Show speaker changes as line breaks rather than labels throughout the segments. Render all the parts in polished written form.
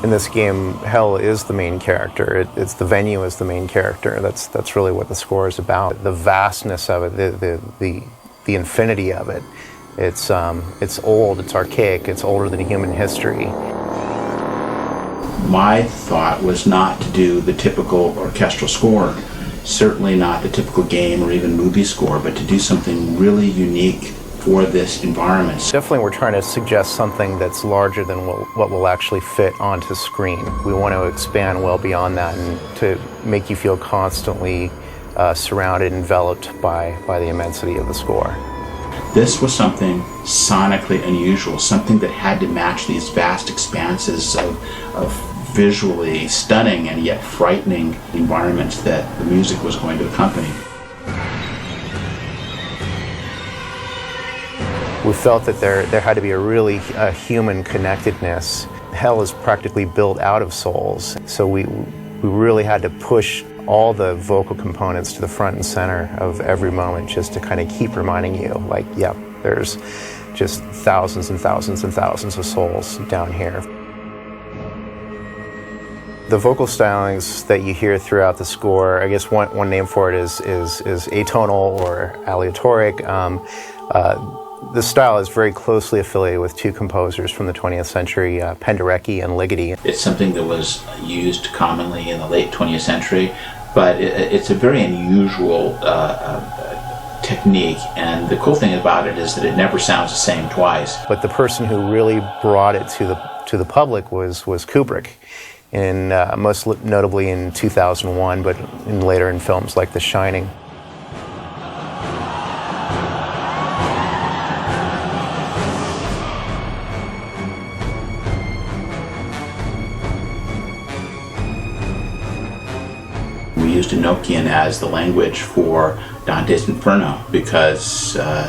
In this game, hell is the main character. It's the venue is the main character. That's really what the score is about. The vastness of it, the infinity of it. It's old, it's archaic, it's older than human history.
My thought was not to do the typical orchestral score, certainly not the typical game or even movie score, but to do something really unique for this environment.
Definitely we're trying to suggest something that's larger than what will actually fit onto screen. We want to expand well beyond that and to make you feel constantly surrounded, enveloped by the immensity of the score.
This was something sonically unusual, something that had to match these vast expanses of visually stunning and yet frightening environments that the music was going to accompany.
We felt that there had to be a really human connectedness. Hell is practically built out of souls, so we really had to push all the vocal components to the front and center of every moment just to kind of keep reminding you, like, yep, there's just thousands and thousands and thousands of souls down here. The vocal stylings that you hear throughout the score, I guess one name for it is atonal or aleatoric. The style is very closely affiliated with two composers from the 20th century, Penderecki and Ligeti.
It's something that was used commonly in the late 20th century, but it's a very unusual technique, and the cool thing about it is that it never sounds the same twice.
But the person who really brought it to the public was Kubrick, most notably in 2001, but later in films like The Shining.
We used Enochian as the language for Dantes' Inferno because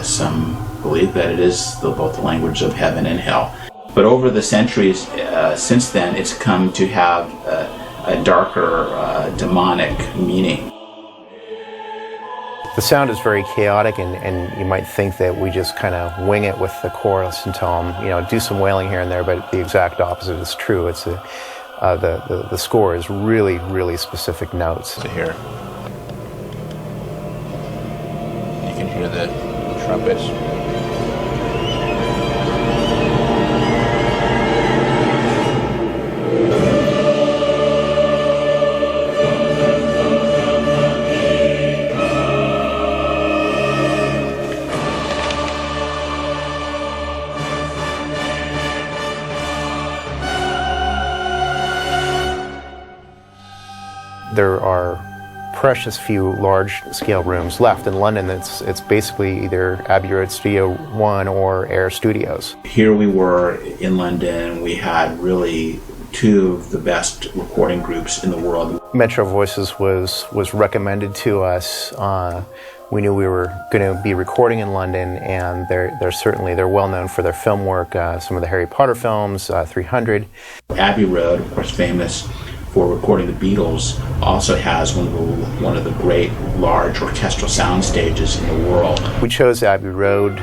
some believe that it is both the language of heaven and hell. But over the centuries since then, it's come to have a darker, demonic meaning.
The sound is very chaotic, and you might think that we just kind of wing it with the chorus and tell them, do some wailing here and there, but the exact opposite is true. It's the score is really, really specific notes.
So here, you can hear the trumpets.
There are precious few large-scale rooms left in London. It's basically either Abbey Road Studio 1 or Air Studios.
Here we were in London. We had really two of the best recording groups in the world.
Metro Voices was recommended to us. We knew we were going to be recording in London, and they're well known for their film work. Some of the Harry Potter films, 300.
Abbey Road, of course, famous for recording the Beatles, also has one of the great large orchestral sound stages in the world.
We chose Abbey Road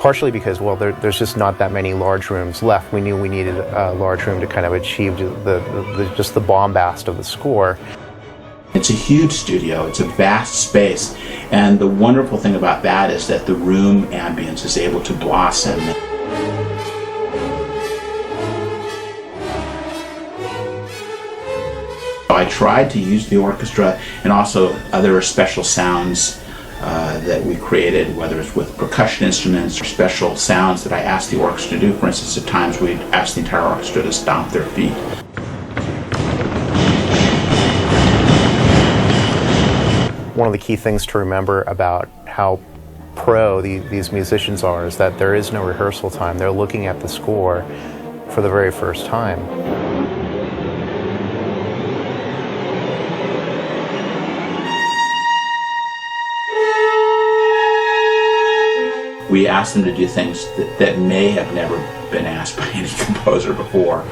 partially because, well, there's just not that many large rooms left. We knew we needed a large room to kind of achieve just the bombast of the score.
It's a huge studio, it's a vast space, and the wonderful thing about that is that the room ambience is able to blossom. I tried to use the orchestra and also other special sounds that we created, whether it's with percussion instruments or special sounds that I asked the orchestra to do. For instance, at times we'd ask the entire orchestra to stomp their feet.
One of the key things to remember about how pro these musicians are is that there is no rehearsal time. They're looking at the score for the very first time.
We asked them to do things that may have never been asked by any composer before.